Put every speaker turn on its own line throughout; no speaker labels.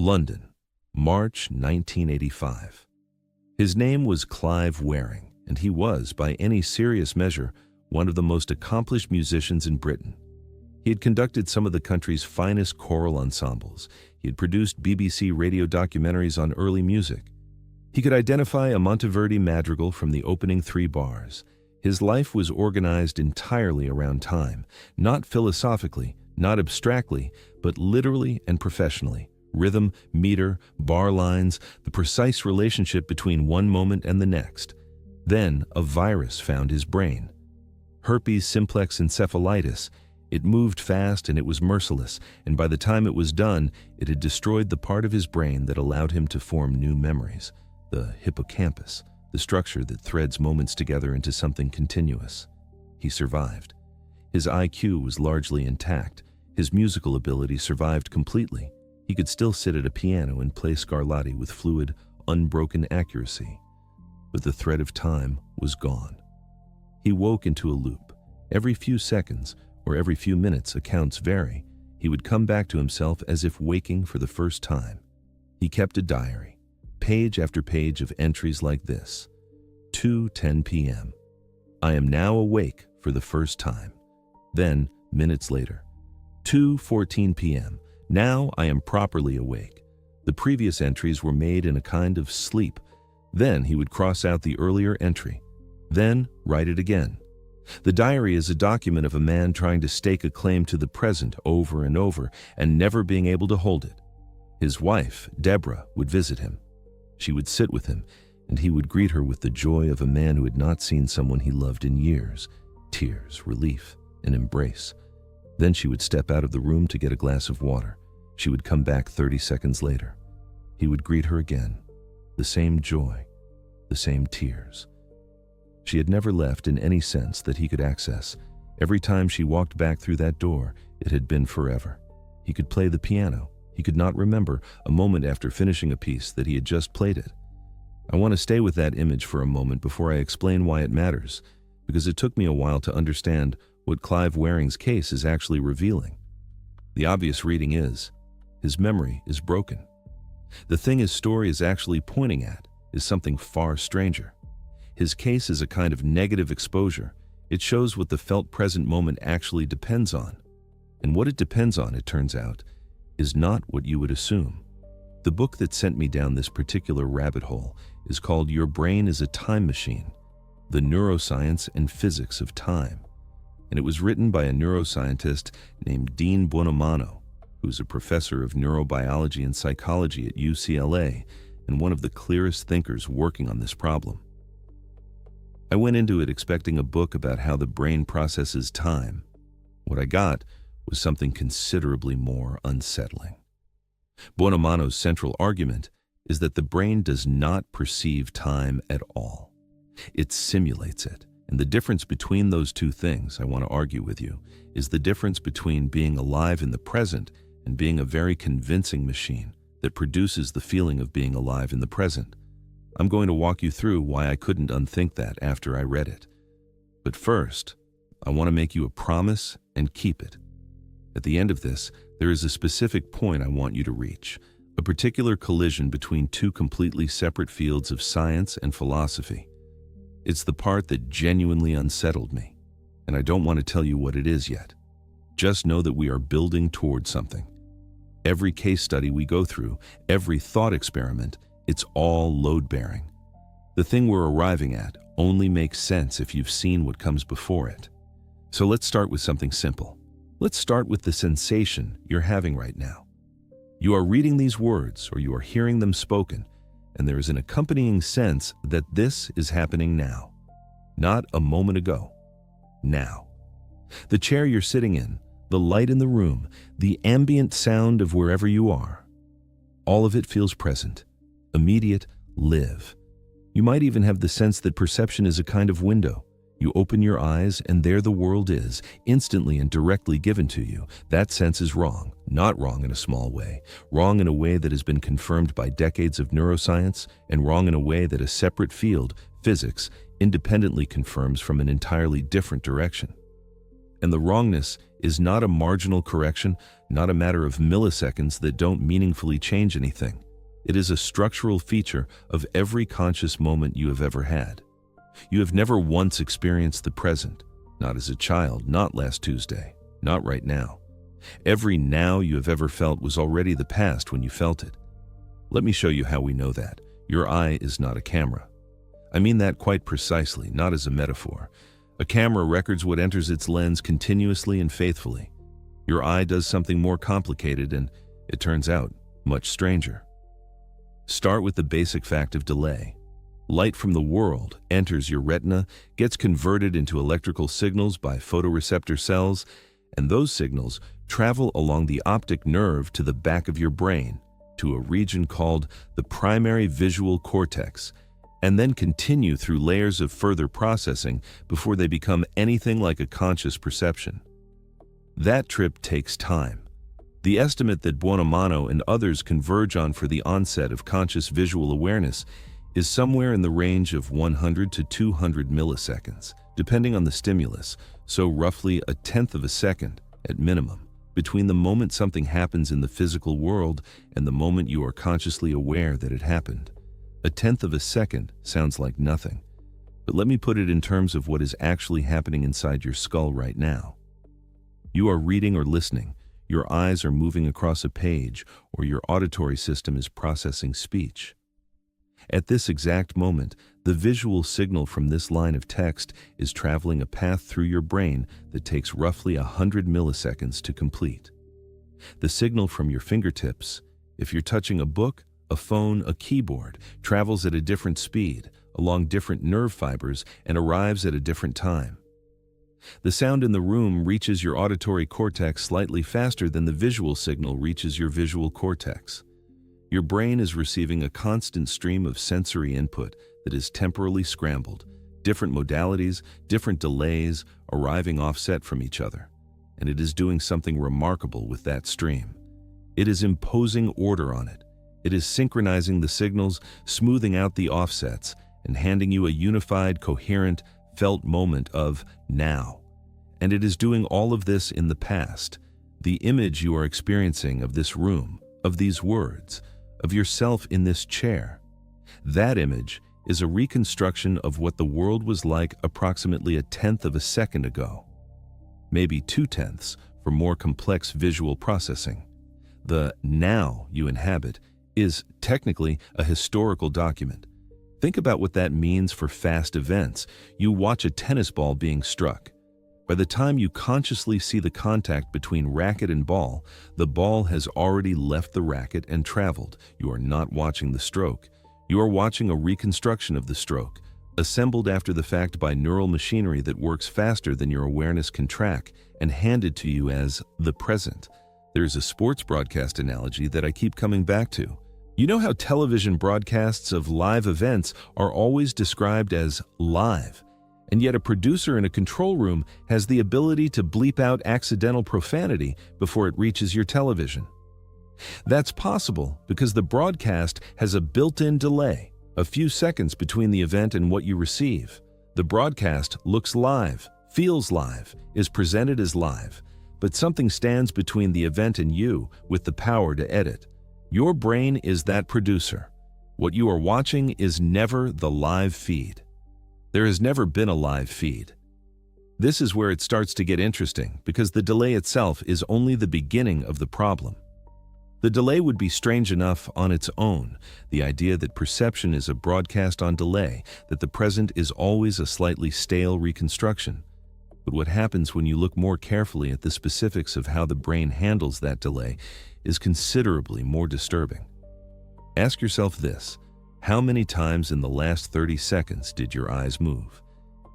London, March 1985. His name was Clive Wearing, and he was, by any serious measure, one of the most accomplished musicians in Britain. He had conducted some of the country's finest choral ensembles. He had produced BBC radio documentaries on early music. He could identify a Monteverdi madrigal from the opening 3 bars. His life was organized entirely around time, not philosophically, not abstractly, but literally and professionally. Rhythm, meter, bar lines, the precise relationship between one moment and the next. Then a virus found his brain. Herpes simplex encephalitis. It moved fast and it was merciless, and by the time it was done, it had destroyed the part of his brain that allowed him to form new memories, the hippocampus, the structure that threads moments together into something continuous. He survived. His IQ was largely intact. His musical ability survived completely. He could still sit at a piano and play Scarlatti with fluid, unbroken accuracy. But the thread of time was gone. He woke into a loop. Every few seconds, or every few minutes, accounts vary, he would come back to himself as if waking for the first time. He kept a diary, page after page of entries like this. 2:10 p.m. I am now awake for the first time. Then, minutes later, 2:14 p.m. Now I am properly awake. The previous entries were made in a kind of sleep. Then he would cross out the earlier entry. Then write it again. The diary is a document of a man trying to stake a claim to the present over and over and never being able to hold it. His wife, Deborah, would visit him. She would sit with him, and he would greet her with the joy of a man who had not seen someone he loved in years. Tears, relief, an embrace. Then she would step out of the room to get a glass of water. She would come back 30 seconds later. He would greet her again. The same joy, the same tears. She had never left in any sense that he could access. Every time she walked back through that door, it had been forever. He could play the piano. He could not remember a moment after finishing a piece that he had just played it. I want to stay with that image for a moment before I explain why it matters, because it took me a while to understand what Clive Wearing's case is actually revealing. The obvious reading is, his memory is broken. The thing his story is actually pointing at is something far stranger. His case is a kind of negative exposure. It shows what the felt present moment actually depends on. And what it depends on, it turns out, is not what you would assume. The book that sent me down this particular rabbit hole is called Your Brain is a Time Machine: The Neuroscience and Physics of Time. And it was written by a neuroscientist named Dean Buonomano, who's a professor of neurobiology and psychology at UCLA and one of the clearest thinkers working on this problem. I went into it expecting a book about how the brain processes time. What I got was something considerably more unsettling. Buonomano's central argument is that the brain does not perceive time at all. It simulates it. And the difference between those two things, I want to argue with you, is the difference between being alive in the present and being a very convincing machine that produces the feeling of being alive in the present. I'm going to walk you through why I couldn't unthink that after I read it. But first, I want to make you a promise and keep it. At the end of this, there is a specific point I want you to reach, a particular collision between two completely separate fields of science and philosophy. It's the part that genuinely unsettled me, and I don't want to tell you what it is yet. Just know that we are building towards something. Every case study we go through, every thought experiment, it's all load-bearing. The thing we're arriving at only makes sense if you've seen what comes before it. So let's start with something simple. Let's start with the sensation you're having right now. You are reading these words, or you are hearing them spoken, and there is an accompanying sense that this is happening now. Not a moment ago. Now. The chair you're sitting in, the light in the room, the ambient sound of wherever you are. All of it feels present, immediate, live. You might even have the sense that perception is a kind of window. You open your eyes and there the world is, instantly and directly given to you. That sense is wrong, not wrong in a small way, wrong in a way that has been confirmed by decades of neuroscience, and wrong in a way that a separate field, physics, independently confirms from an entirely different direction. And the wrongness is not a marginal correction, not a matter of milliseconds that don't meaningfully change anything. It is a structural feature of every conscious moment you have ever had. You have never once experienced the present, not as a child, not last Tuesday, not right now. Every now you have ever felt was already the past when you felt it. Let me show you how we know that. Your eye is not a camera. I mean that quite precisely, not as a metaphor. A camera records what enters its lens continuously and faithfully. Your eye does something more complicated and, it turns out, much stranger. Start with the basic fact of delay. Light from the world enters your retina, gets converted into electrical signals by photoreceptor cells, and those signals travel along the optic nerve to the back of your brain, to a region called the primary visual cortex, and then continue through layers of further processing before they become anything like a conscious perception. That trip takes time. The estimate that Buonomano and others converge on for the onset of conscious visual awareness is somewhere in the range of 100 to 200 milliseconds, depending on the stimulus, so roughly a tenth of a second, at minimum, between the moment something happens in the physical world and the moment you are consciously aware that it happened. A tenth of a second sounds like nothing, but let me put it in terms of what is actually happening inside your skull right now. You are reading or listening, your eyes are moving across a page, or your auditory system is processing speech. At this exact moment, the visual signal from this line of text is traveling a path through your brain that takes roughly 100 milliseconds to complete. The signal from your fingertips, if you're touching a book, a phone, a keyboard, travels at a different speed, along different nerve fibers, and arrives at a different time. The sound in the room reaches your auditory cortex slightly faster than the visual signal reaches your visual cortex. Your brain is receiving a constant stream of sensory input that is temporally scrambled, different modalities, different delays, arriving offset from each other. And it is doing something remarkable with that stream. It is imposing order on it. It is synchronizing the signals, smoothing out the offsets, and handing you a unified, coherent, felt moment of now. And it is doing all of this in the past. The image you are experiencing of this room, of these words, of yourself in this chair, that image is a reconstruction of what the world was like approximately a tenth of a second ago. Maybe 2/10 for more complex visual processing. The now you inhabit is technically a historical document. Think about what that means for fast events. You watch a tennis ball being struck. By the time you consciously see the contact between racket and ball, the ball has already left the racket and traveled. You are not watching the stroke. You are watching a reconstruction of the stroke, assembled after the fact by neural machinery that works faster than your awareness can track, and handed to you as the present. There's a sports broadcast analogy that I keep coming back to. You know how television broadcasts of live events are always described as live, and yet a producer in a control room has the ability to bleep out accidental profanity before it reaches your television. That's possible because the broadcast has a built-in delay, a few seconds between the event and what you receive. The broadcast looks live, feels live, is presented as live, but something stands between the event and you with the power to edit. Your brain is that producer. What you are watching is never the live feed. There has never been a live feed. This is where it starts to get interesting because the delay itself is only the beginning of the problem. The delay would be strange enough on its own, the idea that perception is a broadcast on delay, that the present is always a slightly stale reconstruction. But what happens when you look more carefully at the specifics of how the brain handles that delay is considerably more disturbing. Ask yourself this: how many times in the last 30 seconds did your eyes move?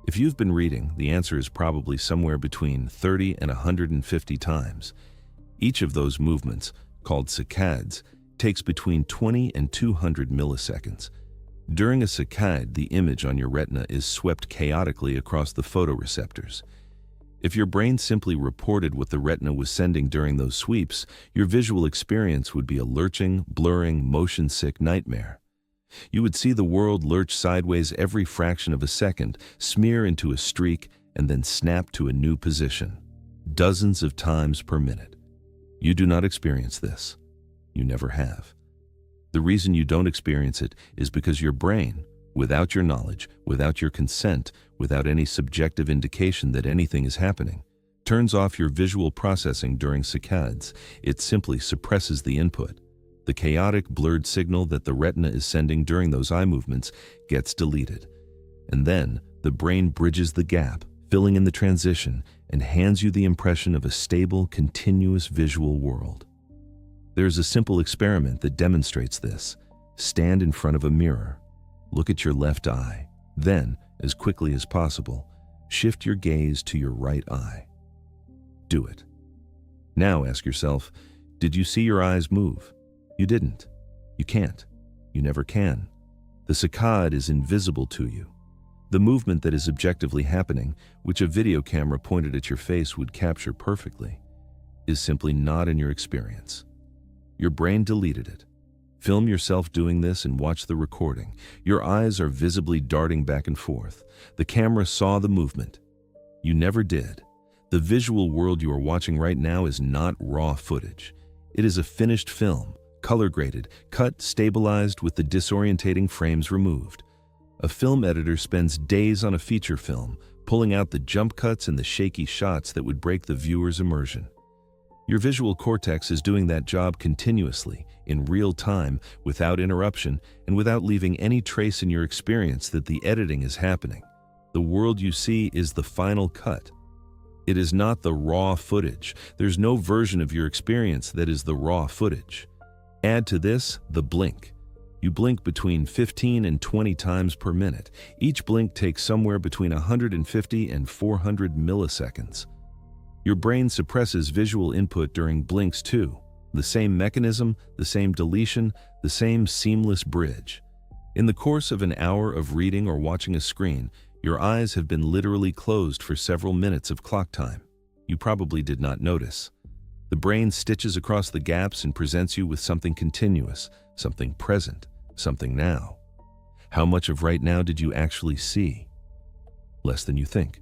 If you've been reading, the answer is probably somewhere between 30 and 150 times. Each of those movements, called saccades, takes between 20 and 200 milliseconds. During a saccade, the image on your retina is swept chaotically across the photoreceptors. If your brain simply reported what the retina was sending during those sweeps, your visual experience would be a lurching, blurring, motion-sick nightmare. You would see the world lurch sideways every fraction of a second, smear into a streak, and then snap to a new position. dozens of times per minute. You do not experience this. You never have. The reason you don't experience it is because your brain, without your knowledge, without your consent, without any subjective indication that anything is happening, turns off your visual processing during saccades. It simply suppresses the input. The chaotic, blurred signal that the retina is sending during those eye movements gets deleted. And then the brain bridges the gap, filling in the transition, and hands you the impression of a stable, continuous visual world. There's a simple experiment that demonstrates this. Stand in front of a mirror. Look at your left eye. Then, as quickly as possible, shift your gaze to your right eye. Do it. Now ask yourself, did you see your eyes move? You didn't. You can't. You never can. The saccade is invisible to you. The movement that is objectively happening, which a video camera pointed at your face would capture perfectly, is simply not in your experience. Your brain deleted it. Film yourself doing this and watch the recording. Your eyes are visibly darting back and forth. The camera saw the movement. You never did. The visual world you are watching right now is not raw footage. It is a finished film, color-graded, cut, stabilized with the disorientating frames removed. A film editor spends days on a feature film, pulling out the jump cuts and the shaky shots that would break the viewer's immersion. Your visual cortex is doing that job continuously, in real time, without interruption, and without leaving any trace in your experience that the editing is happening. The world you see is the final cut. It is not the raw footage. There's no version of your experience that is the raw footage. Add to this the blink. You blink between 15 and 20 times per minute. Each blink takes somewhere between 150 and 400 milliseconds. Your brain suppresses visual input during blinks too. The same mechanism, the same deletion, the same seamless bridge. In the course of an hour of reading or watching a screen, your eyes have been literally closed for several minutes of clock time. You probably did not notice. The brain stitches across the gaps and presents you with something continuous, something present, something now. How much of right now did you actually see? Less than you think.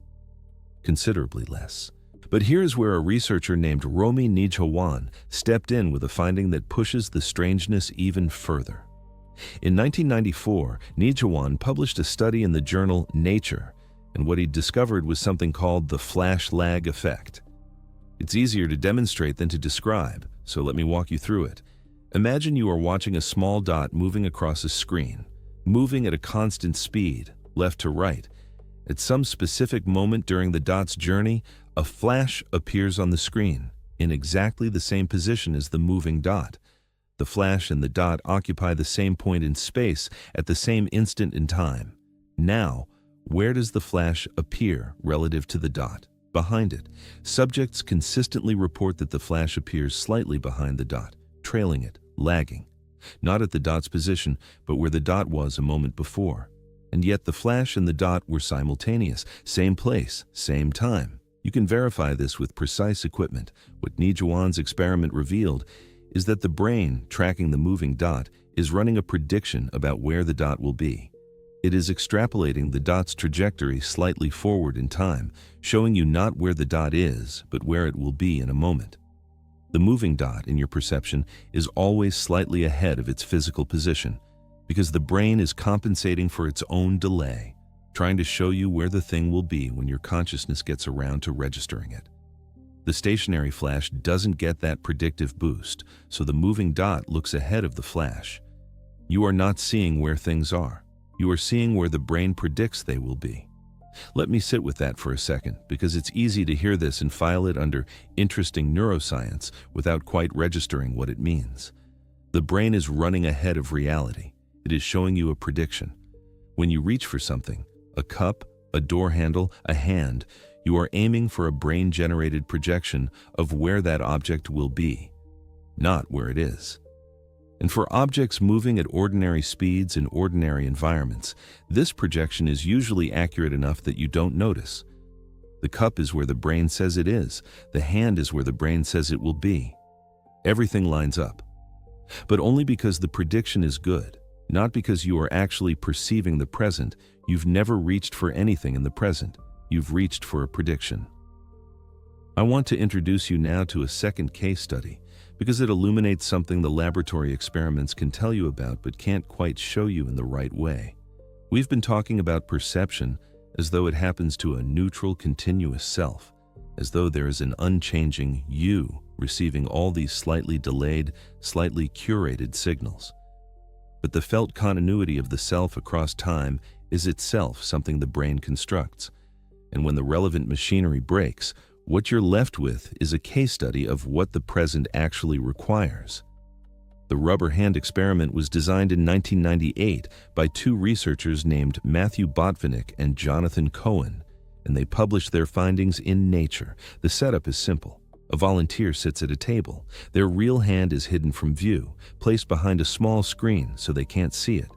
Considerably less. But here's where a researcher named Romy Nijhawan stepped in with a finding that pushes the strangeness even further. In 1994, Nijhawan published a study in the journal Nature, and what he discovered was something called the flash lag effect. It's easier to demonstrate than to describe, so let me walk you through it. Imagine you are watching a small dot moving across a screen, moving at a constant speed, left to right. At some specific moment during the dot's journey, a flash appears on the screen, in exactly the same position as the moving dot. The flash and the dot occupy the same point in space at the same instant in time. Now, where does the flash appear relative to the dot? Behind it. Subjects consistently report that the flash appears slightly behind the dot, trailing it, lagging. Not at the dot's position, but where the dot was a moment before. And yet the flash and the dot were simultaneous, same place, same time. You can verify this with precise equipment. What Nijhawan's experiment revealed is that the brain, tracking the moving dot, is running a prediction about where the dot will be. It is extrapolating the dot's trajectory slightly forward in time, showing you not where the dot is, but where it will be in a moment. The moving dot, in your perception, is always slightly ahead of its physical position, because the brain is compensating for its own delay, trying to show you where the thing will be when your consciousness gets around to registering it. The stationary flash doesn't get that predictive boost, so the moving dot looks ahead of the flash. You are not seeing where things are. You are seeing where the brain predicts they will be. Let me sit with that for a second, because it's easy to hear this and file it under interesting neuroscience without quite registering what it means. The brain is running ahead of reality. It is showing you a prediction. When you reach for something, a cup, a door handle, a hand, you are aiming for a brain-generated projection of where that object will be, not where it is. And for objects moving at ordinary speeds in ordinary environments, this projection is usually accurate enough that you don't notice. The cup is where the brain says it is. The hand is where the brain says it will be. Everything lines up. But only because the prediction is good, not because you are actually perceiving the present. You've never reached for anything in the present. You've reached for a prediction. I want to introduce you now to a second case study because it illuminates something the laboratory experiments can tell you about but can't quite show you in the right way. We've been talking about perception as though it happens to a neutral, continuous self, as though there is an unchanging you receiving all these slightly delayed, slightly curated signals. But the felt continuity of the self across time is itself something the brain constructs. And when the relevant machinery breaks, what you're left with is a case study of what the present actually requires. The rubber hand experiment was designed in 1998 by two researchers named Matthew Botvinnik and Jonathan Cohen, and they published their findings in Nature. The setup is simple. A volunteer sits at a table. Their real hand is hidden from view, placed behind a small screen so they can't see it.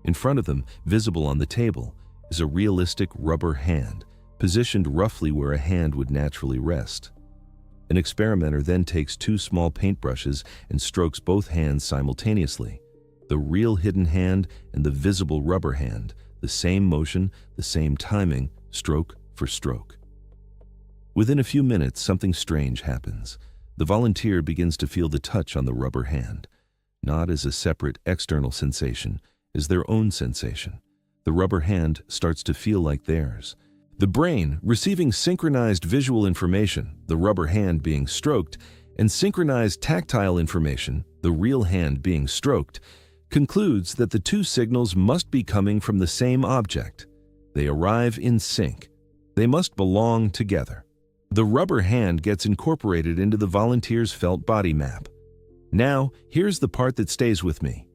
In front of them, visible on the table, is a realistic rubber hand, positioned roughly where a hand would naturally rest. An experimenter then takes two small paintbrushes and strokes both hands simultaneously. The real hidden hand and the visible rubber hand, the same motion, the same timing, stroke for stroke. Within a few minutes, something strange happens. The volunteer begins to feel the touch on the rubber hand, not as a separate external sensation, as their own sensation. The rubber hand starts to feel like theirs. The brain, receiving synchronized visual information, the rubber hand being stroked, and synchronized tactile information, the real hand being stroked, concludes that the two signals must be coming from the same object. They arrive in sync. They must belong together. The rubber hand gets incorporated into the volunteer's felt body map. Now, here's the part that stays with me.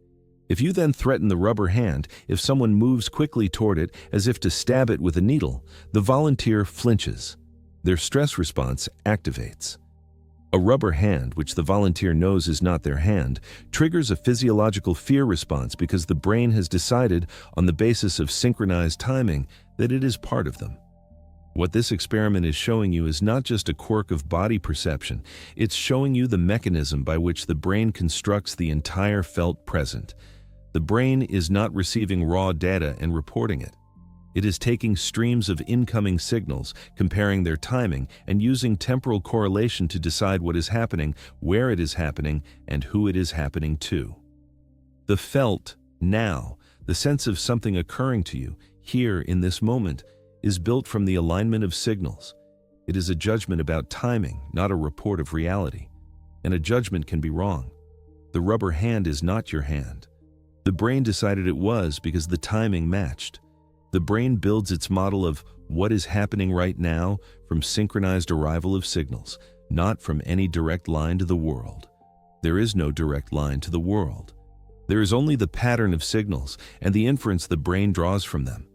If you then threaten the rubber hand, if someone moves quickly toward it as if to stab it with a needle, the volunteer flinches. Their stress response activates. A rubber hand, which the volunteer knows is not their hand, triggers a physiological fear response because the brain has decided, on the basis of synchronized timing, that it is part of them. What this experiment is showing you is not just a quirk of body perception, it's showing you the mechanism by which the brain constructs the entire felt present. The brain is not receiving raw data and reporting it. It is taking streams of incoming signals, comparing their timing, and using temporal correlation to decide what is happening, where it is happening, and who it is happening to. The felt now, the sense of something occurring to you, here in this moment, is built from the alignment of signals. It is a judgment about timing, not a report of reality. And a judgment can be wrong. The rubber hand is not your hand. The brain decided it was because the timing matched. The brain builds its model of what is happening right now from synchronized arrival of signals, not from any direct line to the world. There is no direct line to the world. There is only the pattern of signals and the inference the brain draws from them.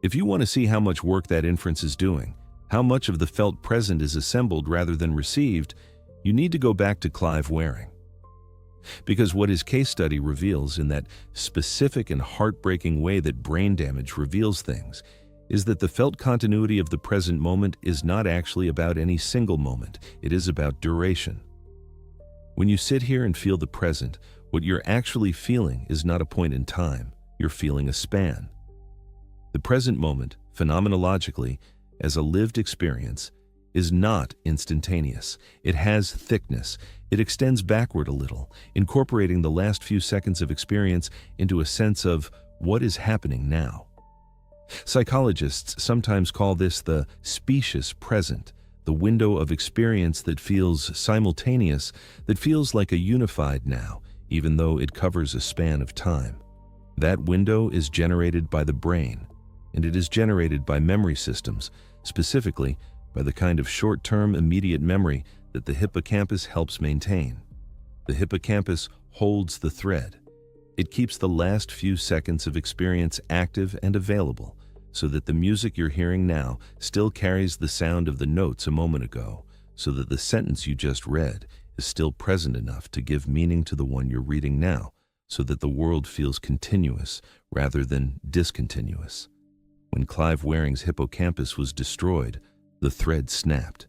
If you want to see how much work that inference is doing, how much of the felt present is assembled rather than received, you need to go back to Clive Waring. Because what his case study reveals in that specific and heartbreaking way that brain damage reveals things is that the felt continuity of the present moment is not actually about any single moment, it is about duration. When you sit here and feel the present, what you're actually feeling is not a point in time, you're feeling a span. The present moment, phenomenologically, as a lived experience, is not instantaneous. It has thickness. It extends backward a little, incorporating the last few seconds of experience into a sense of what is happening now. Psychologists sometimes call this the specious present, the window of experience that feels simultaneous, that feels like a unified now, even though it covers a span of time. That window is generated by the brain, and it is generated by memory systems, specifically by the kind of short-term immediate memory that the hippocampus helps maintain. The hippocampus holds the thread. It keeps the last few seconds of experience active and available, so that the music you're hearing now still carries the sound of the notes a moment ago, so that the sentence you just read is still present enough to give meaning to the one you're reading now, so that the world feels continuous rather than discontinuous. When Clive Waring's hippocampus was destroyed, the thread snapped.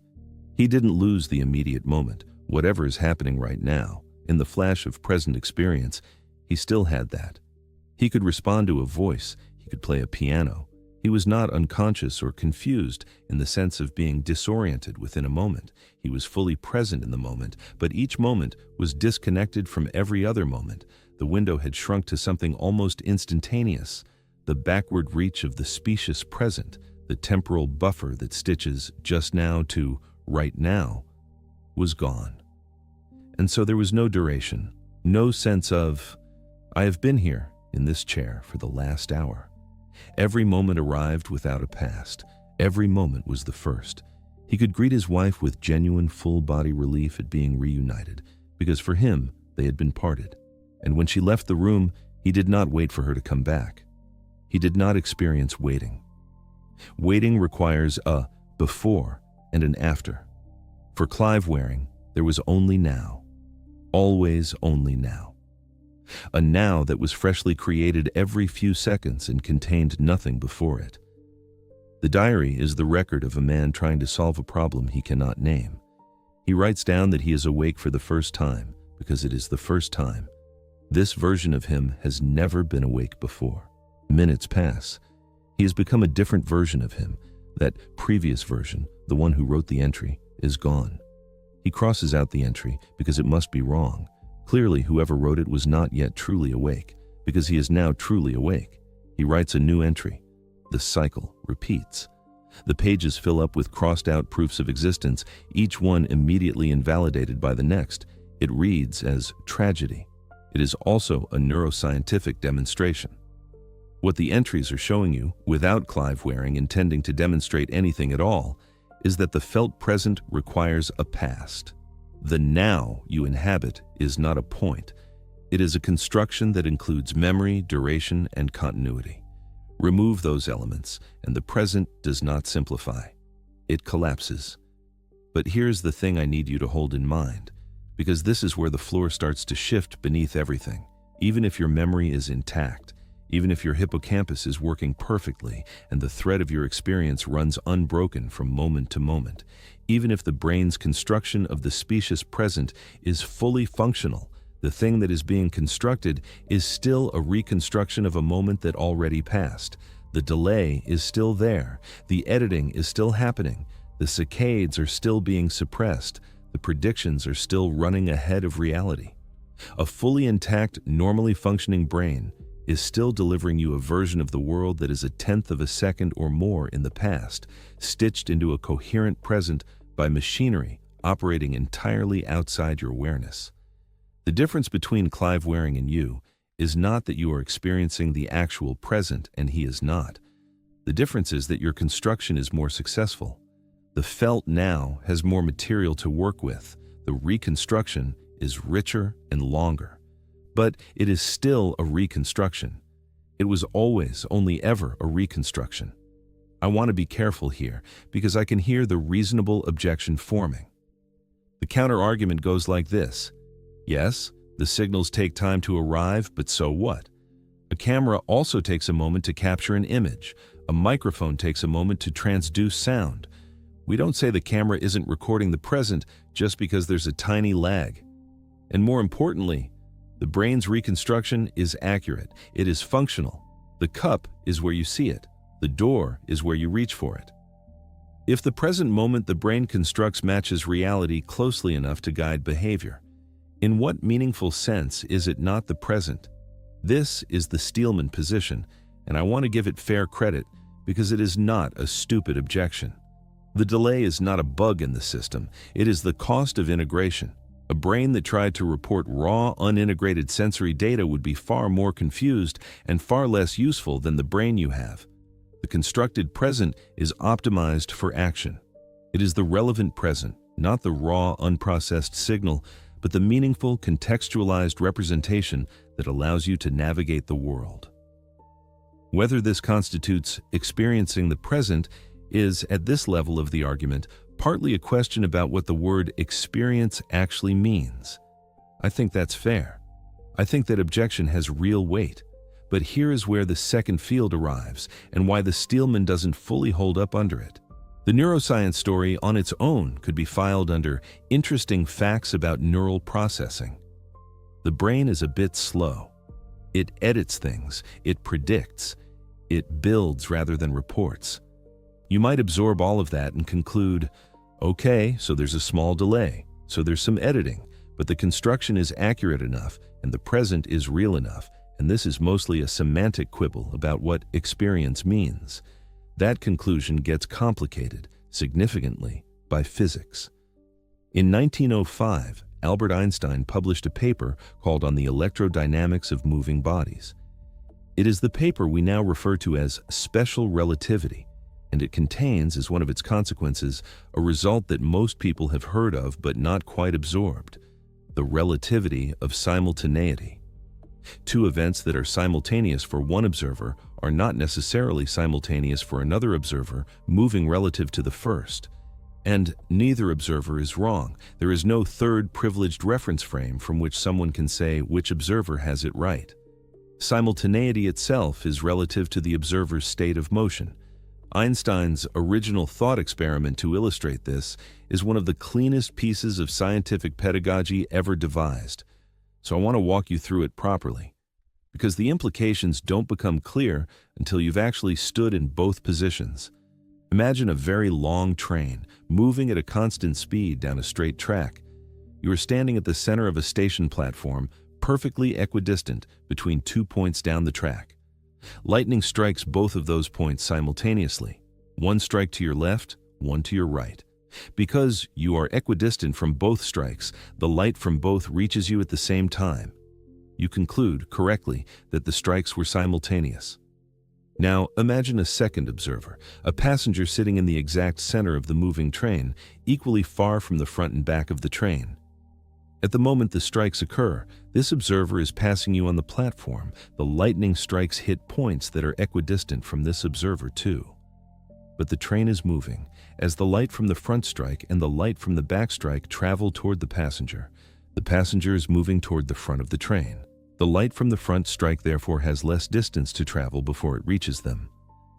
He didn't lose the immediate moment, whatever is happening right now. In the flash of present experience, he still had that. He could respond to a voice, he could play a piano, He was not unconscious or confused in the sense of being disoriented within a moment. He was fully present in the moment, but each moment was disconnected from every other moment. The window had shrunk to something almost instantaneous. The backward reach of the specious present, the temporal buffer that stitches just now to right now, was gone. And so there was no duration, no sense of, I have been here in this chair for the last hour. Every moment arrived without a past. Every moment was the first. He could greet his wife with genuine full-body relief at being reunited, because for him, they had been parted. And when she left the room, he did not wait for her to come back. He did not experience waiting. Waiting requires a before and an after. For Clive Waring, there was only now. Always only now. A now that was freshly created every few seconds and contained nothing before it. The diary is the record of a man trying to solve a problem he cannot name. He writes down that he is awake for the first time because it is the first time. This version of him has never been awake before. Minutes pass. He has become a different version of him. That previous version, the one who wrote the entry, is gone. He crosses out the entry because it must be wrong. Clearly, whoever wrote it was not yet truly awake, because he is now truly awake. He writes a new entry. The cycle repeats. The pages fill up with crossed-out proofs of existence, each one immediately invalidated by the next. It reads as tragedy. It is also a neuroscientific demonstration. What the entries are showing you, without Clive Waring intending to demonstrate anything at all, is that the felt present requires a past. The now you inhabit is not a point. It is a construction that includes memory, duration, and continuity. Remove those elements, and the present does not simplify. It collapses. But here's the thing I need you to hold in mind, because this is where the floor starts to shift beneath everything. Even if your memory is intact, even if your hippocampus is working perfectly and the thread of your experience runs unbroken from moment to moment, even if the brain's construction of the specious present is fully functional, the thing that is being constructed is still a reconstruction of a moment that already passed. The delay is still there. The editing is still happening. The saccades are still being suppressed. The predictions are still running ahead of reality. A fully intact, normally functioning brain is still delivering you a version of the world that is a tenth of a second or more in the past, stitched into a coherent present by machinery operating entirely outside your awareness. The difference between Clive Waring and you is not that you are experiencing the actual present and he is not. The difference is that your construction is more successful. The felt now has more material to work with. The reconstruction is richer and longer. But it is still a reconstruction. It was always, only ever, a reconstruction. I want to be careful here because I can hear the reasonable objection forming. The counter-argument goes like this. Yes, the signals take time to arrive, but so what? A camera also takes a moment to capture an image. A microphone takes a moment to transduce sound. We don't say the camera isn't recording the present just because there's a tiny lag. And more importantly, the brain's reconstruction is accurate. It is functional. The cup is where you see it. The door is where you reach for it. If the present moment the brain constructs matches reality closely enough to guide behavior, in what meaningful sense is it not the present? This is the Steelman position, and I want to give it fair credit because it is not a stupid objection. The delay is not a bug in the system. It is the cost of integration. A brain that tried to report raw, unintegrated sensory data would be far more confused and far less useful than the brain you have. The constructed present is optimized for action. It is the relevant present, not the raw, unprocessed signal, but the meaningful, contextualized representation that allows you to navigate the world. Whether this constitutes experiencing the present is, at this level of the argument, partly a question about what the word experience actually means. I think that's fair. I think that objection has real weight. But here is where the second field arrives and why the Steelman doesn't fully hold up under it. The neuroscience story on its own could be filed under interesting facts about neural processing. The brain is a bit slow. It edits things. It predicts. It builds rather than reports. You might absorb all of that and conclude, okay, so there's a small delay, so there's some editing, but the construction is accurate enough and the present is real enough, and this is mostly a semantic quibble about what experience means. That conclusion gets complicated, significantly, by physics. In 1905, Albert Einstein published a paper called On the Electrodynamics of Moving Bodies. It is the paper we now refer to as special relativity, and it contains, as one of its consequences, a result that most people have heard of but not quite absorbed: the relativity of simultaneity. Two events that are simultaneous for one observer are not necessarily simultaneous for another observer moving relative to the first. And neither observer is wrong. There is no third privileged reference frame from which someone can say which observer has it right. Simultaneity itself is relative to the observer's state of motion. Einstein's original thought experiment to illustrate this is one of the cleanest pieces of scientific pedagogy ever devised. So I want to walk you through it properly, because the implications don't become clear until you've actually stood in both positions. Imagine a very long train moving at a constant speed down a straight track. You are standing at the center of a station platform, perfectly equidistant between 2 points down the track. Lightning strikes both of those points simultaneously, one strike to your left, one to your right. Because you are equidistant from both strikes, the light from both reaches you at the same time. You conclude, correctly, that the strikes were simultaneous. Now, imagine a second observer, a passenger sitting in the exact center of the moving train, equally far from the front and back of the train. At the moment the strikes occur, this observer is passing you on the platform. The lightning strikes hit points that are equidistant from this observer too. But the train is moving. As the light from the front strike and the light from the back strike travel toward the passenger is moving toward the front of the train. The light from the front strike therefore has less distance to travel before it reaches them.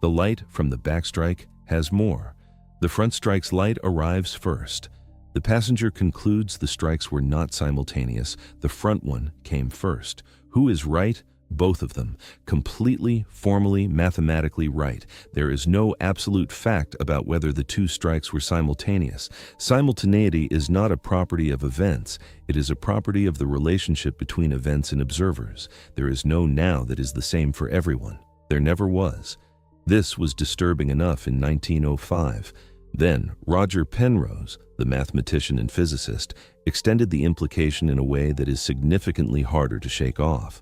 The light from the back strike has more. The front strike's light arrives first. The passenger concludes the strikes were not simultaneous. The front one came first. Who is right? Both of them. Completely, formally, mathematically right. There is no absolute fact about whether the two strikes were simultaneous. Simultaneity is not a property of events. It is a property of the relationship between events and observers. There is no now that is the same for everyone. There never was. This was disturbing enough in 1905. Then, Roger Penrose, the mathematician and physicist, extended the implication in a way that is significantly harder to shake off.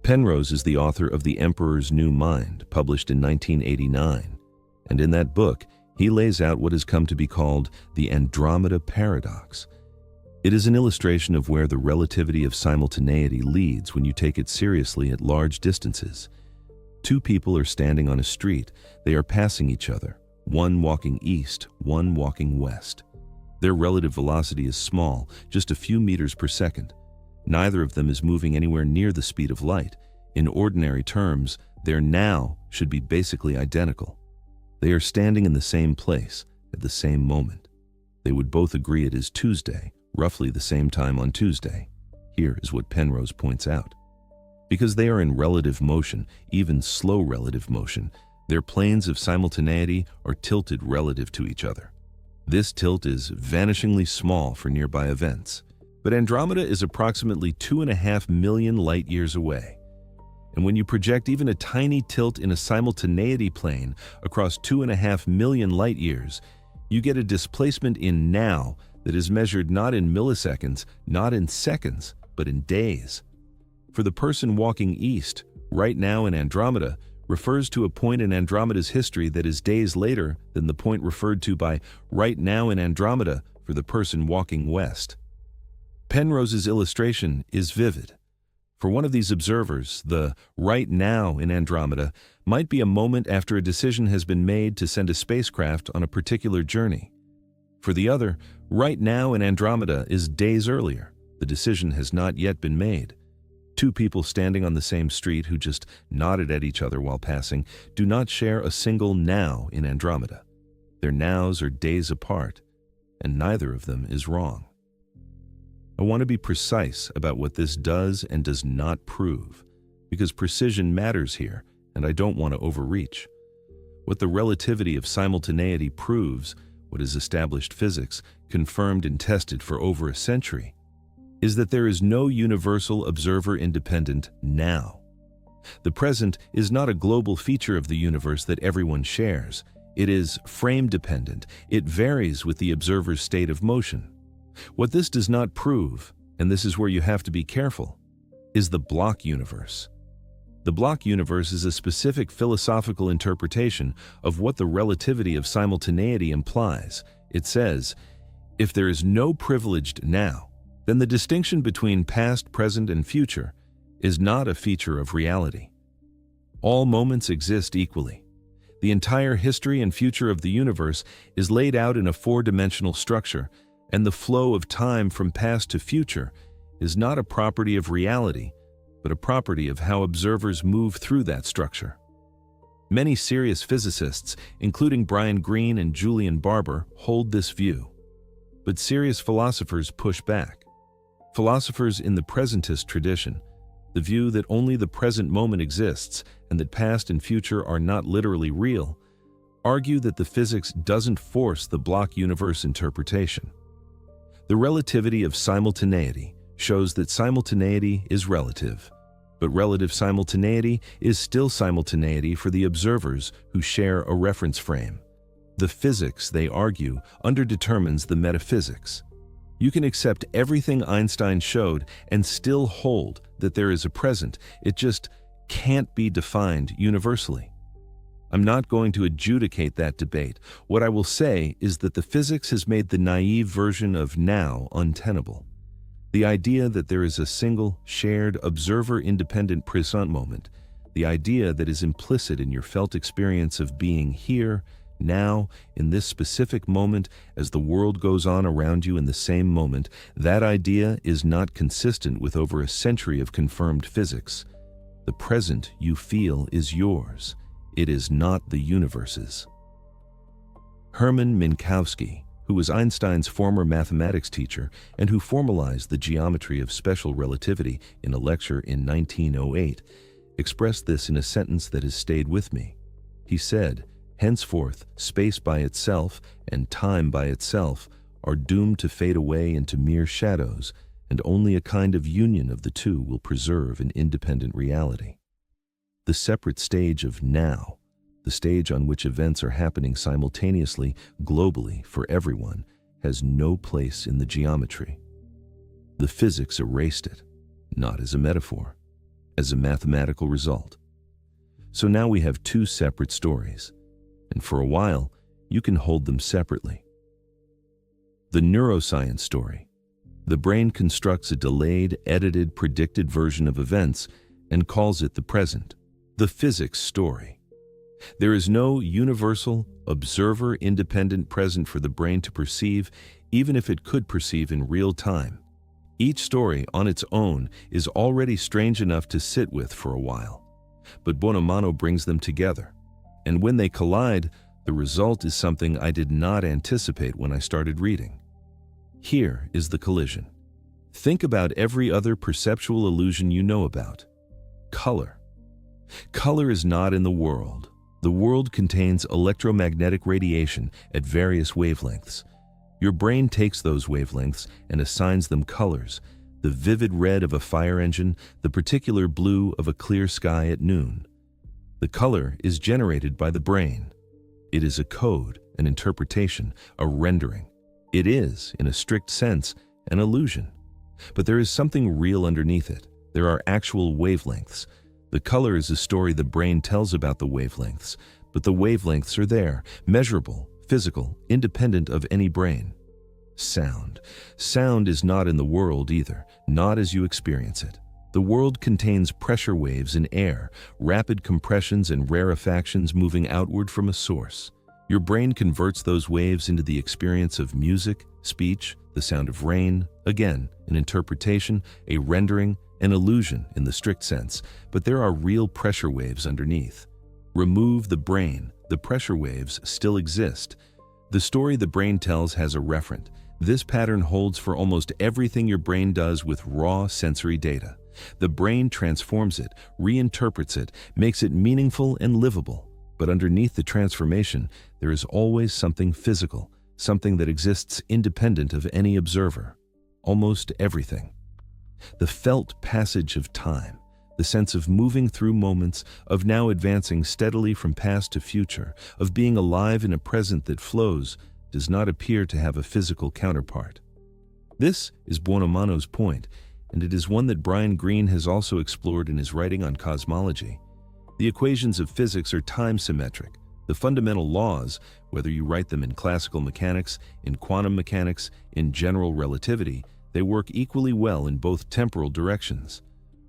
Penrose is the author of The Emperor's New Mind, published in 1989, and in that book, he lays out what has come to be called the Andromeda paradox. It is an illustration of where the relativity of simultaneity leads when you take it seriously at large distances. Two people are standing on a street. They are passing each other, one walking east, one walking west. Their relative velocity is small, just a few meters per second. Neither of them is moving anywhere near the speed of light. In ordinary terms, their now should be basically identical. They are standing in the same place at the same moment. They would both agree it is Tuesday, roughly the same time on Tuesday. Here is what Penrose points out. Because they are in relative motion, even slow relative motion, their planes of simultaneity are tilted relative to each other. This tilt is vanishingly small for nearby events. But Andromeda is approximately 2.5 million light-years away. And when you project even a tiny tilt in a simultaneity plane across 2.5 million light-years, you get a displacement in now that is measured not in milliseconds, not in seconds, but in days. For the person walking east, right now in Andromeda refers to a point in Andromeda's history that is days later than the point referred to by right now in Andromeda for the person walking west. Penrose's illustration is vivid. For one of these observers, the right now in Andromeda might be a moment after a decision has been made to send a spacecraft on a particular journey. For the other, right now in Andromeda is days earlier. The decision has not yet been made. Two people standing on the same street who just nodded at each other while passing do not share a single now in Andromeda. Their nows are days apart, and neither of them is wrong. I want to be precise about what this does and does not prove, because precision matters here, and I don't want to overreach. What the relativity of simultaneity proves, what is established physics, confirmed and tested for over a century, is that there is no universal observer-independent now. The present is not a global feature of the universe that everyone shares. It is frame-dependent. It varies with the observer's state of motion. What this does not prove, and this is where you have to be careful, is the block universe. The block universe is a specific philosophical interpretation of what the relativity of simultaneity implies. It says, if there is no privileged now, then the distinction between past, present, and future is not a feature of reality. All moments exist equally. The entire history and future of the universe is laid out in a four-dimensional structure, and the flow of time from past to future is not a property of reality, but a property of how observers move through that structure. Many serious physicists, including Brian Greene and Julian Barber, hold this view. But serious philosophers push back. Philosophers in the presentist tradition, the view that only the present moment exists and that past and future are not literally real, argue that the physics doesn't force the block universe interpretation. The relativity of simultaneity shows that simultaneity is relative, but relative simultaneity is still simultaneity for the observers who share a reference frame. The physics, they argue, underdetermines the metaphysics. You can accept everything Einstein showed and still hold that there is a present. It just can't be defined universally. I'm not going to adjudicate that debate. What I will say is that the physics has made the naive version of now untenable. The idea that there is a single, shared, observer-independent present moment, the idea that is implicit in your felt experience of being here, now, in this specific moment, as the world goes on around you in the same moment, that idea is not consistent with over a century of confirmed physics. The present you feel is yours. It is not the universe's. Hermann Minkowski, who was Einstein's former mathematics teacher and who formalized the geometry of special relativity in a lecture in 1908, expressed this in a sentence that has stayed with me. He said, "Henceforth, space by itself and time by itself are doomed to fade away into mere shadows, and only a kind of union of the two will preserve an independent reality." The separate stage of now, the stage on which events are happening simultaneously, globally, for everyone, has no place in the geometry. The physics erased it, not as a metaphor, as a mathematical result. So now we have two separate stories, and for a while, you can hold them separately. The neuroscience story. The brain constructs a delayed, edited, predicted version of events and calls it the present. The physics story. There is no universal, observer-independent present for the brain to perceive, even if it could perceive in real time. Each story, on its own, is already strange enough to sit with for a while. But Buonomano brings them together. And when they collide, the result is something I did not anticipate when I started reading. Here is the collision. Think about every other perceptual illusion you know about. Color. Color is not in the world. The world contains electromagnetic radiation at various wavelengths. Your brain takes those wavelengths and assigns them colors, the vivid red of a fire engine, the particular blue of a clear sky at noon. The color is generated by the brain. It is a code, an interpretation, a rendering. It is, in a strict sense, an illusion. But there is something real underneath it. There are actual wavelengths. The color is a story the brain tells about the wavelengths, but the wavelengths are there, measurable, physical, independent of any brain. Sound. Sound is not in the world either, not as you experience it. The world contains pressure waves in air, rapid compressions and rarefactions moving outward from a source. Your brain converts those waves into the experience of music, speech, the sound of rain, again, an interpretation, a rendering, an illusion in the strict sense, but there are real pressure waves underneath. Remove the brain, the pressure waves still exist. The story the brain tells has a referent. This pattern holds for almost everything your brain does with raw sensory data. The brain transforms it, reinterprets it, makes it meaningful and livable. But underneath the transformation, there is always something physical, something that exists independent of any observer. Almost everything. The felt passage of time, the sense of moving through moments, of now advancing steadily from past to future, of being alive in a present that flows, does not appear to have a physical counterpart. This is Buonomano's point, and it is one that Brian Greene has also explored in his writing on cosmology. The equations of physics are time-symmetric. The fundamental laws, whether you write them in classical mechanics, in quantum mechanics, in general relativity, they work equally well in both temporal directions.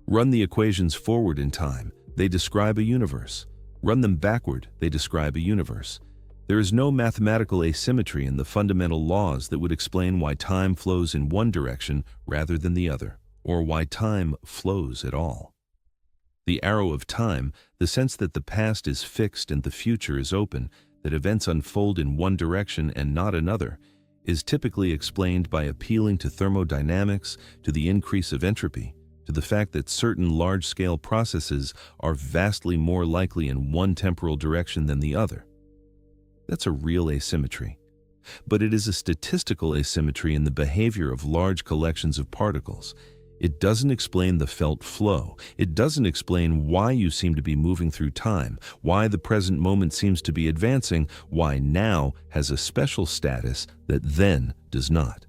Run the equations forward in time, they describe a universe. Run them backward, they describe a universe. There is no mathematical asymmetry in the fundamental laws that would explain why time flows in one direction rather than the other, or why time flows at all. The arrow of time, the sense that the past is fixed and the future is open, that events unfold in one direction and not another, is typically explained by appealing to thermodynamics, to the increase of entropy, to the fact that certain large-scale processes are vastly more likely in one temporal direction than the other. That's a real asymmetry. But it is a statistical asymmetry in the behavior of large collections of particles. It doesn't explain the felt flow. It doesn't explain why you seem to be moving through time, why the present moment seems to be advancing, why now has a special status that then does not.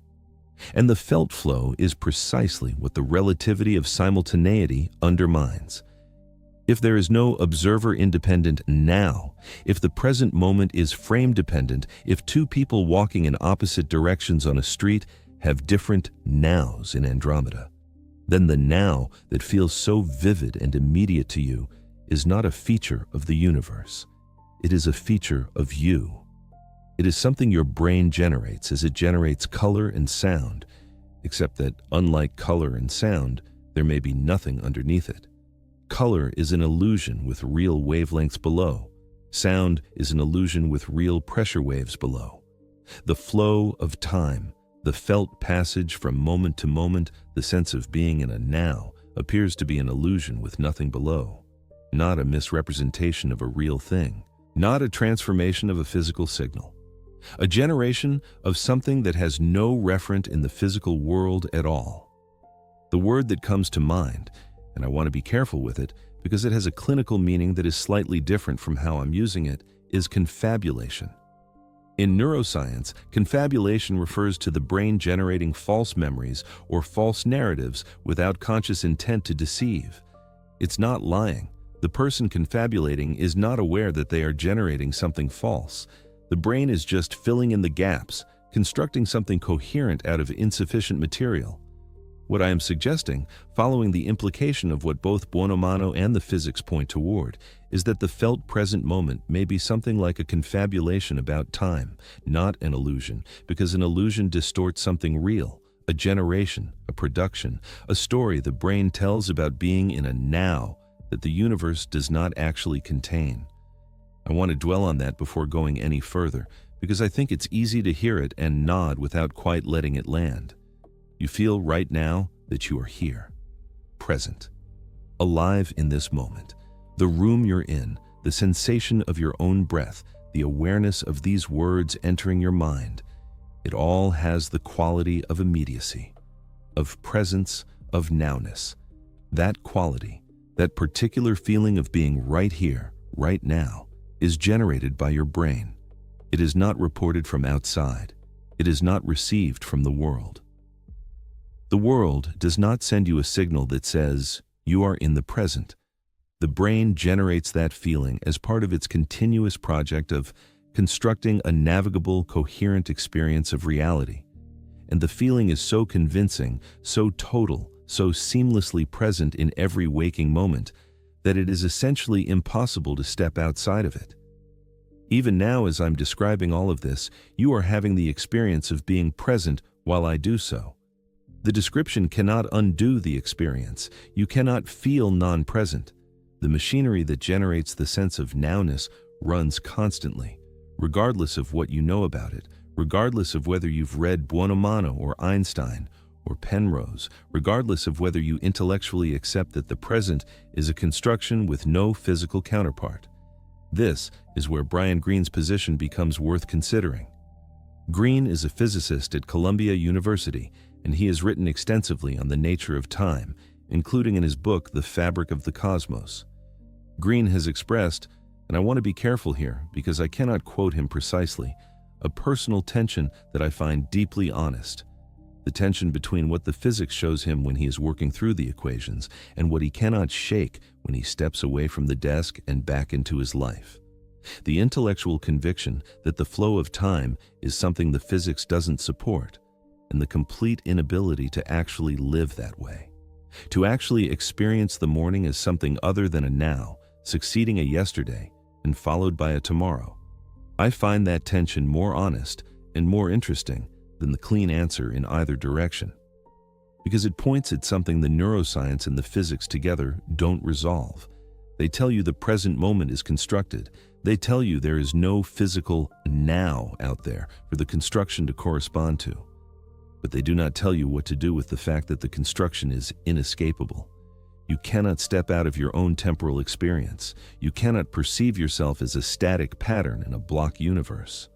And the felt flow is precisely what the relativity of simultaneity undermines. If there is no observer-independent now, if the present moment is frame-dependent, if two people walking in opposite directions on a street have different nows in Andromeda, then the now that feels so vivid and immediate to you is not a feature of the universe. It is a feature of you. It is something your brain generates as it generates color and sound, except that, unlike color and sound, there may be nothing underneath it. Color is an illusion with real wavelengths below. Sound is an illusion with real pressure waves below. The flow of time, the felt passage from moment to moment, the sense of being in a now, appears to be an illusion with nothing below, not a misrepresentation of a real thing, not a transformation of a physical signal, a generation of something that has no referent in the physical world at all. The word that comes to mind, and I want to be careful with it because it has a clinical meaning that is slightly different from how I'm using it, is confabulation. In neuroscience, confabulation refers to the brain generating false memories or false narratives without conscious intent to deceive. It's not lying. The person confabulating is not aware that they are generating something false. The brain is just filling in the gaps, constructing something coherent out of insufficient material. What I am suggesting, following the implication of what both Buonomano and the physics point toward, is that the felt present moment may be something like a confabulation about time, not an illusion, because an illusion distorts something real, a generation, a production, a story the brain tells about being in a now that the universe does not actually contain. I want to dwell on that before going any further, because I think it's easy to hear it and nod without quite letting it land. You feel right now that you are here, present, alive in this moment. The room you're in, the sensation of your own breath, the awareness of these words entering your mind, it all has the quality of immediacy, of presence, of nowness. That quality, that particular feeling of being right here, right now, is generated by your brain. It is not reported from outside. It is not received from the world. The world does not send you a signal that says, you are in the present. The brain generates that feeling as part of its continuous project of constructing a navigable, coherent experience of reality. And the feeling is so convincing, so total, so seamlessly present in every waking moment, that it is essentially impossible to step outside of it. Even now, as I'm describing all of this, you are having the experience of being present while I do so. The description cannot undo the experience. You cannot feel non-present. The machinery that generates the sense of nowness runs constantly, regardless of what you know about it, regardless of whether you've read Buonomano or Einstein or Penrose, regardless of whether you intellectually accept that the present is a construction with no physical counterpart. This is where Brian Greene's position becomes worth considering. Greene is a physicist at Columbia University, and he has written extensively on the nature of time, including in his book, The Fabric of the Cosmos. Greene has expressed, and I want to be careful here because I cannot quote him precisely, a personal tension that I find deeply honest. The tension between what the physics shows him when he is working through the equations and what he cannot shake when he steps away from the desk and back into his life. The intellectual conviction that the flow of time is something the physics doesn't support, and the complete inability to actually live that way. To actually experience the morning as something other than a now, succeeding a yesterday, and followed by a tomorrow. I find that tension more honest and more interesting than the clean answer in either direction, because it points at something the neuroscience and the physics together don't resolve. They tell you the present moment is constructed. They tell you there is no physical now out there for the construction to correspond to. But they do not tell you what to do with the fact that the construction is inescapable. You cannot step out of your own temporal experience. You cannot perceive yourself as a static pattern in a block universe.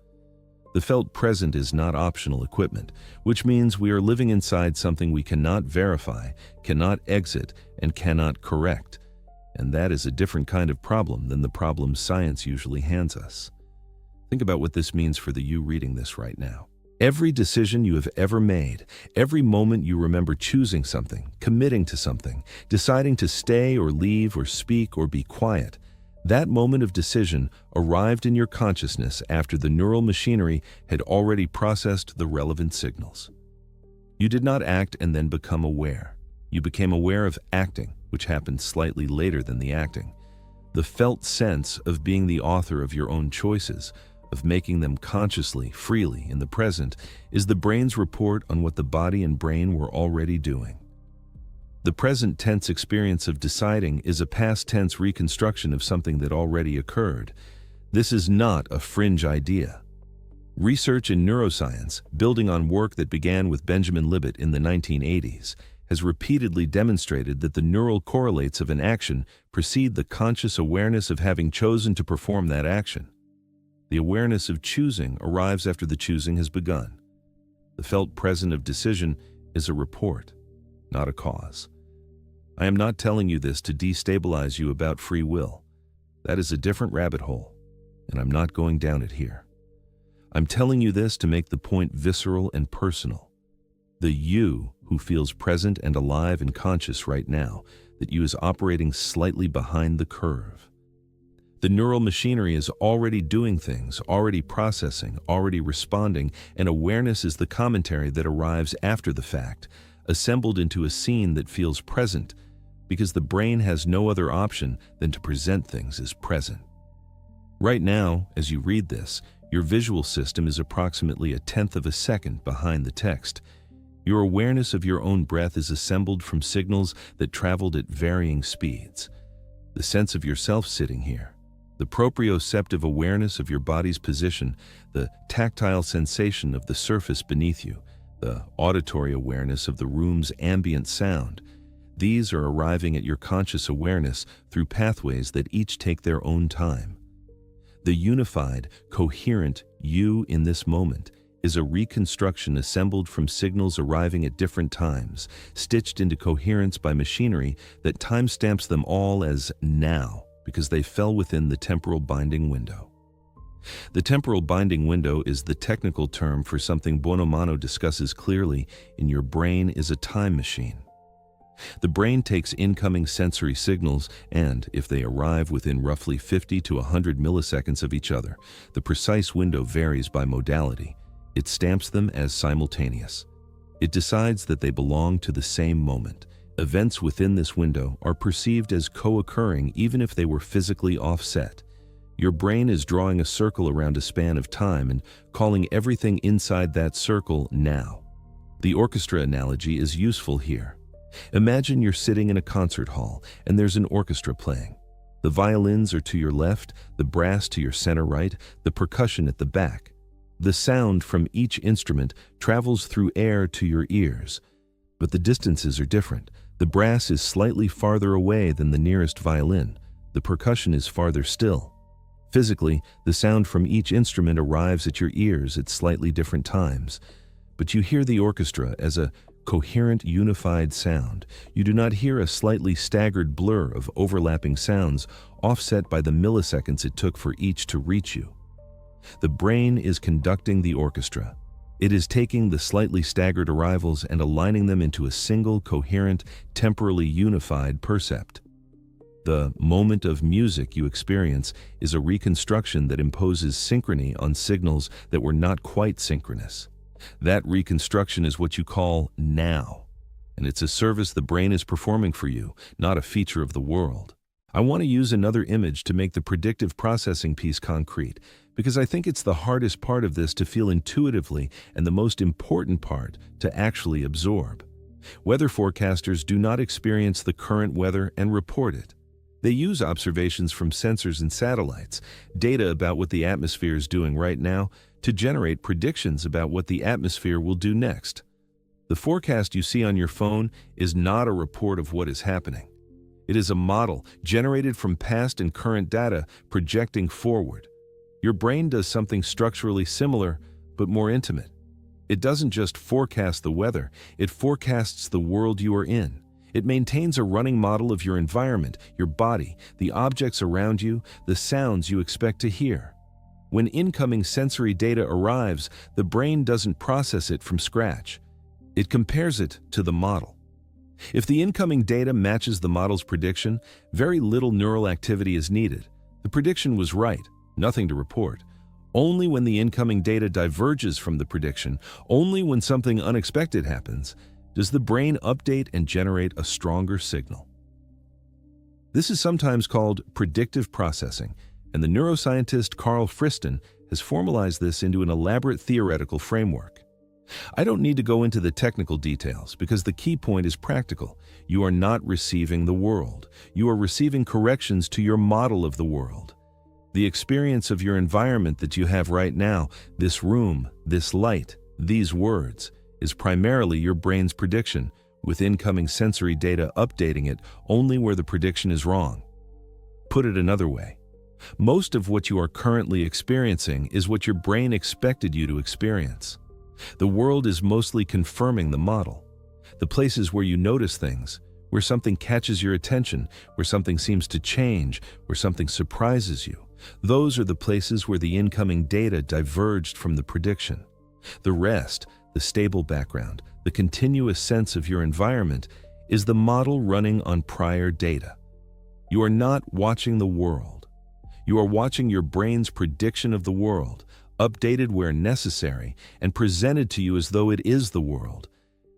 The felt present is not optional equipment, which means we are living inside something we cannot verify, cannot exit, and cannot correct. And that is a different kind of problem than the problems science usually hands us. Think about what this means for the you reading this right now. Every decision you have ever made, every moment you remember choosing something, committing to something, deciding to stay or leave or speak or be quiet, that moment of decision arrived in your consciousness after the neural machinery had already processed the relevant signals. You did not act and then become aware. You became aware of acting, which happened slightly later than the acting. The felt sense of being the author of your own choices, of making them consciously, freely, in the present, is the brain's report on what the body and brain were already doing. The present tense experience of deciding is a past tense reconstruction of something that already occurred. This is not a fringe idea. Research in neuroscience, building on work that began with Benjamin Libet in the 1980s, has repeatedly demonstrated that the neural correlates of an action precede the conscious awareness of having chosen to perform that action. The awareness of choosing arrives after the choosing has begun. The felt present of decision is a report, not a cause. I am not telling you this to destabilize you about free will. That is a different rabbit hole, and I'm not going down it here. I'm telling you this to make the point visceral and personal. The you who feels present and alive and conscious right now, that you is operating slightly behind the curve. The neural machinery is already doing things, already processing, already responding, and awareness is the commentary that arrives after the fact, assembled into a scene that feels present, because the brain has no other option than to present things as present. Right now, as you read this, your visual system is approximately 1/10 of a second behind the text. Your awareness of your own breath is assembled from signals that traveled at varying speeds. The sense of yourself sitting here, the proprioceptive awareness of your body's position, the tactile sensation of the surface beneath you, the auditory awareness of the room's ambient sound, these are arriving at your conscious awareness through pathways that each take their own time. The unified, coherent you in this moment is a reconstruction assembled from signals arriving at different times, stitched into coherence by machinery that timestamps them all as now, because they fell within the temporal binding window. The temporal binding window is the technical term for something Buonomano discusses clearly in Your Brain is a Time Machine. The brain takes incoming sensory signals and, if they arrive within roughly 50 to 100 milliseconds of each other, the precise window varies by modality. It stamps them as simultaneous. It decides that they belong to the same moment. Events within this window are perceived as co-occurring even if they were physically offset. Your brain is drawing a circle around a span of time and calling everything inside that circle now. The orchestra analogy is useful here. Imagine you're sitting in a concert hall and there's an orchestra playing. The violins are to your left, the brass to your center right, the percussion at the back. The sound from each instrument travels through air to your ears, but the distances are different. The brass is slightly farther away than the nearest violin. The percussion is farther still. Physically, the sound from each instrument arrives at your ears at slightly different times, but you hear the orchestra as a coherent, unified sound. You do not hear a slightly staggered blur of overlapping sounds offset by the milliseconds it took for each to reach you. The brain is conducting the orchestra. It is taking the slightly staggered arrivals and aligning them into a single, coherent, temporally unified percept. The moment of music you experience is a reconstruction that imposes synchrony on signals that were not quite synchronous. That reconstruction is what you call now, and it's a service the brain is performing for you, not a feature of the world. I want to use another image to make the predictive processing piece concrete, because I think it's the hardest part of this to feel intuitively and the most important part to actually absorb. Weather forecasters do not experience the current weather and report it. They use observations from sensors and satellites, data about what the atmosphere is doing right now, to generate predictions about what the atmosphere will do next. The forecast you see on your phone is not a report of what is happening. It is a model generated from past and current data projecting forward. Your brain does something structurally similar, but more intimate. It doesn't just forecast the weather, it forecasts the world you are in. It maintains a running model of your environment, your body, the objects around you, the sounds you expect to hear. When incoming sensory data arrives, the brain doesn't process it from scratch. It compares it to the model. If the incoming data matches the model's prediction, very little neural activity is needed. The prediction was right, nothing to report. Only when the incoming data diverges from the prediction, only when something unexpected happens, does the brain update and generate a stronger signal. This is sometimes called predictive processing, and the neuroscientist Carl Friston has formalized this into an elaborate theoretical framework. I don't need to go into the technical details because the key point is practical. You are not receiving the world. You are receiving corrections to your model of the world. The experience of your environment that you have right now, this room, this light, these words, is primarily your brain's prediction, with incoming sensory data updating it only where the prediction is wrong. Put it another way, most of what you are currently experiencing is what your brain expected you to experience. The world is mostly confirming the model. The places where you notice things, where something catches your attention, where something seems to change, where something surprises you, those are the places where the incoming data diverged from the prediction. The rest, the stable background, the continuous sense of your environment, is the model running on prior data. You are not watching the world. You are watching your brain's prediction of the world, updated where necessary, and presented to you as though it is the world.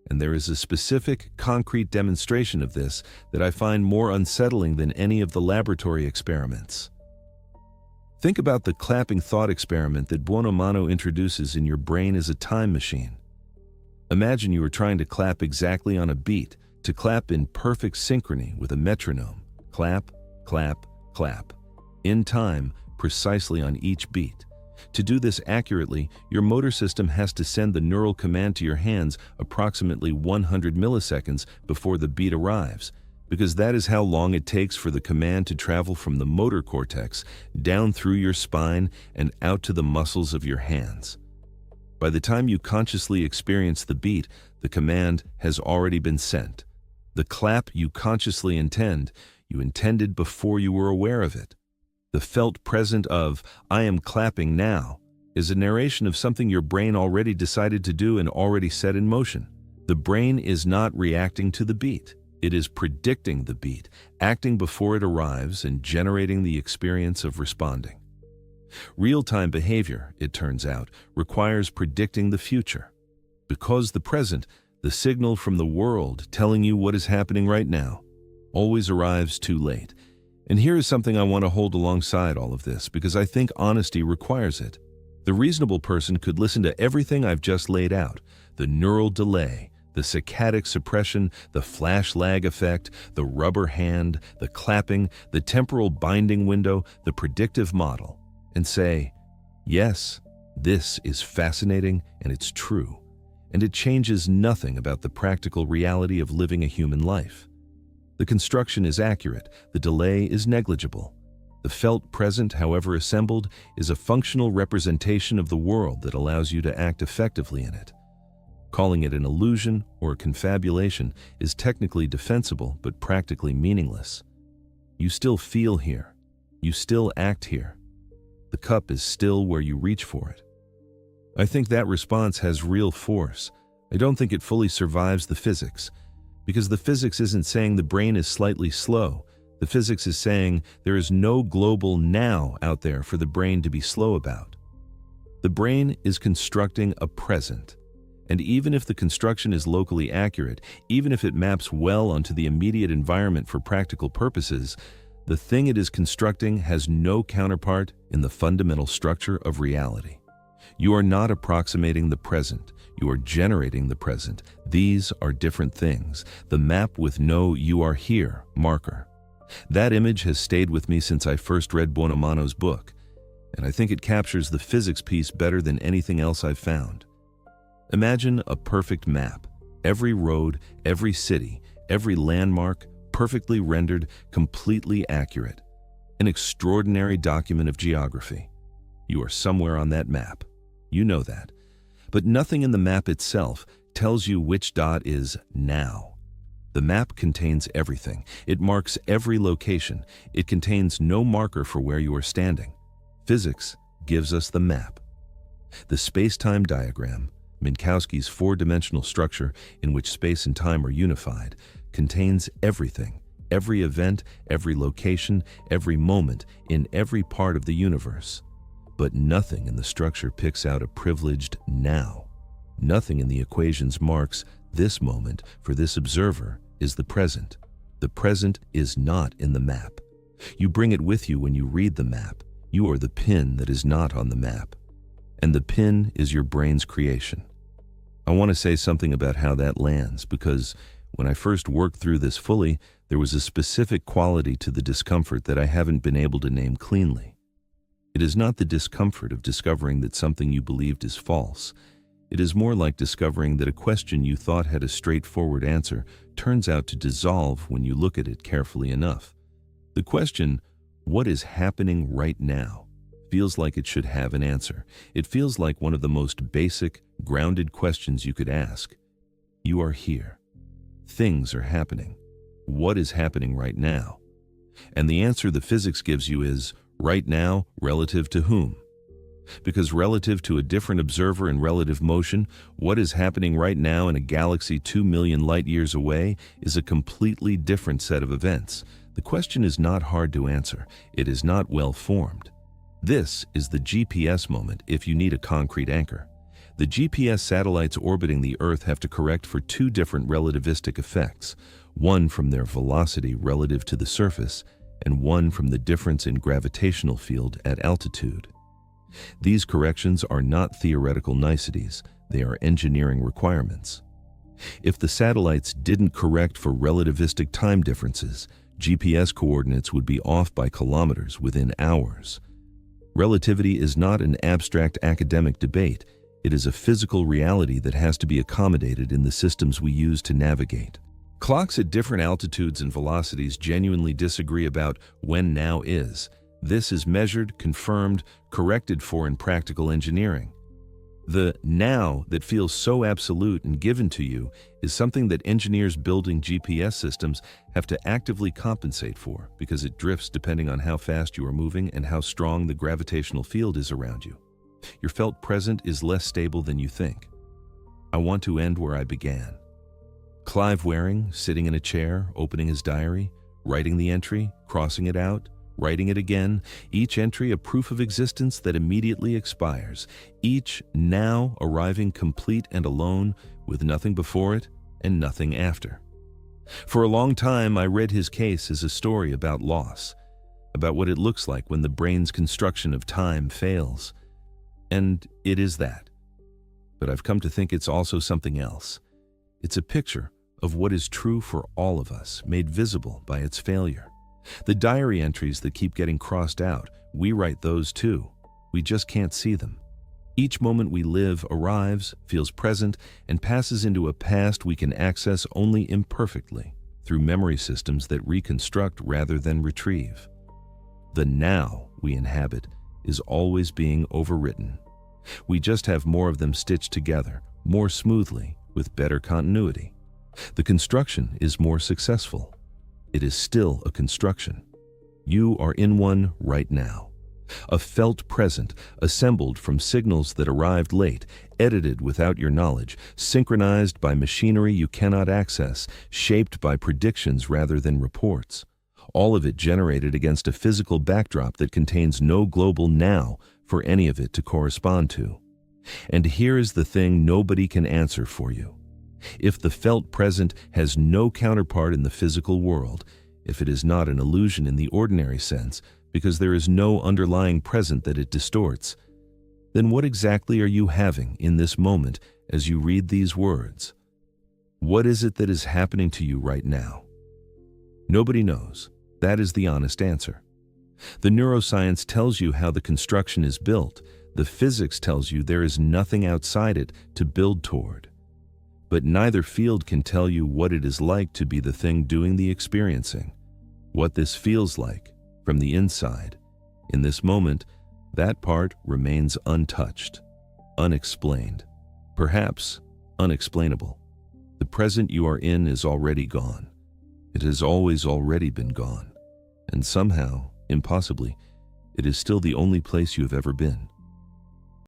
And there is a specific, concrete demonstration of this that I find more unsettling than any of the laboratory experiments. Think about the clapping thought experiment that Buonomano introduces in your brain as a time machine. Imagine you are trying to clap exactly on a beat, to clap in perfect synchrony with a metronome. Clap, clap, clap. In time, precisely on each beat. To do this accurately, your motor system has to send the neural command to your hands approximately 100 milliseconds before the beat arrives, because that is how long it takes for the command to travel from the motor cortex down through your spine and out to the muscles of your hands. By the time you consciously experience the beat, the command has already been sent. The clap you consciously intend, you intended before you were aware of it. The felt present of, "I am clapping now," is a narration of something your brain already decided to do and already set in motion. The brain is not reacting to the beat. It is predicting the beat, acting before it arrives and generating the experience of responding. Real-time behavior, it turns out, requires predicting the future. Because the present, the signal from the world telling you what is happening right now, always arrives too late. And here is something I want to hold alongside all of this, because I think honesty requires it. The reasonable person could listen to everything I've just laid out: the neural delay, the saccadic suppression, the flash lag effect, the rubber hand, the clapping, the temporal binding window, the predictive model, and say, yes, This is fascinating and it's true, and it changes nothing about the practical reality of living a human life. The construction is accurate, the delay is negligible. The felt present, however assembled, is a functional representation of the world that allows you to act effectively in it. Calling it an illusion or a confabulation is technically defensible but practically meaningless. You still feel here. You still act here. The cup is still where you reach for it. I think that response has real force. I don't think it fully survives the physics, because the physics isn't saying the brain is slightly slow. The physics is saying there is no global now out there for the brain to be slow about. The brain is constructing a present, and even if the construction is locally accurate, even if it maps well onto the immediate environment for practical purposes, the thing it is constructing has no counterpart in the fundamental structure of reality. You are not approximating the present. You are generating the present. These are different things. The map with no "you are here" marker. That image has stayed with me since I first read Buonomano's book, and I think it captures the physics piece better than anything else I've found. Imagine a perfect map. Every road, every city, every landmark, perfectly rendered, completely accurate. An extraordinary document of geography. You are somewhere on that map. You know that. But nothing in the map itself tells you which dot is now. The map contains everything. It marks every location. It contains no marker for where you are standing. Physics gives us the map. The space-time diagram, Minkowski's four-dimensional structure in which space and time are unified, contains everything, every event, every location, every moment in every part of the universe. But nothing in the structure picks out a privileged now. Nothing in the equations marks this moment for this observer is the present. The present is not in the map. You bring it with you when you read the map. You are the pin that is not on the map. And the pin is your brain's creation. I want to say something about how that lands, because when I first worked through this fully, there was a specific quality to the discomfort that I haven't been able to name cleanly. It is not the discomfort of discovering that something you believed is false. It is more like discovering that a question you thought had a straightforward answer turns out to dissolve when you look at it carefully enough. The question, what is happening right now, feels like it should have an answer. It feels like one of the most basic, grounded questions you could ask. You are here. Things are happening. What is happening right now? And the answer the physics gives you is, right now, relative to whom? Because relative to a different observer in relative motion, what is happening right now in a galaxy 2 million light years away is a completely different set of events. The question is not hard to answer. It is not well formed. This is the GPS moment if you need a concrete anchor. The GPS satellites orbiting the Earth have to correct for two different relativistic effects, one from their velocity relative to the surface, and one from the difference in gravitational field at altitude. These corrections are not theoretical niceties, they are engineering requirements. If the satellites didn't correct for relativistic time differences, GPS coordinates would be off by kilometers within hours. Relativity is not an abstract academic debate, it is a physical reality that has to be accommodated in the systems we use to navigate. Clocks at different altitudes and velocities genuinely disagree about when now is. This is measured, confirmed, corrected for in practical engineering. The now that feels so absolute and given to you is something that engineers building GPS systems have to actively compensate for because it drifts depending on how fast you are moving and how strong the gravitational field is around you. Your felt present is less stable than you think. I want to end where I began. Clive Waring, sitting in a chair, opening his diary, writing the entry, crossing it out, writing it again, each entry a proof of existence that immediately expires, each now arriving complete and alone with nothing before it and nothing after. For a long time, I read his case as a story about loss, about what it looks like when the brain's construction of time fails. And it is that. But I've come to think it's also something else. It's a picture of what is true for all of us, made visible by its failure. The diary entries that keep getting crossed out, we write those too. We just can't see them. Each moment we live arrives, feels present, and passes into a past we can access only imperfectly through memory systems that reconstruct rather than retrieve. The now we inhabit is always being overwritten. We just have more of them stitched together, more smoothly, with better continuity. The construction is more successful. It is still a construction. You are in one right now. A felt present, assembled from signals that arrived late, edited without your knowledge, synchronized by machinery you cannot access, shaped by predictions rather than reports. All of it generated against a physical backdrop that contains no global now for any of it to correspond to. And here is the thing nobody can answer for you. If the felt present has no counterpart in the physical world, if it is not an illusion in the ordinary sense, because there is no underlying present that it distorts, then what exactly are you having in this moment as you read these words? What is it that is happening to you right now? Nobody knows. That is the honest answer. The neuroscience tells you how the construction is built. The physics tells you there is nothing outside it to build toward. But neither field can tell you what it is like to be the thing doing the experiencing. What this feels like from the inside. In this moment, that part remains untouched, unexplained, perhaps unexplainable. The present you are in is already gone. It has always already been gone. And somehow, impossibly, it is still the only place you have ever been.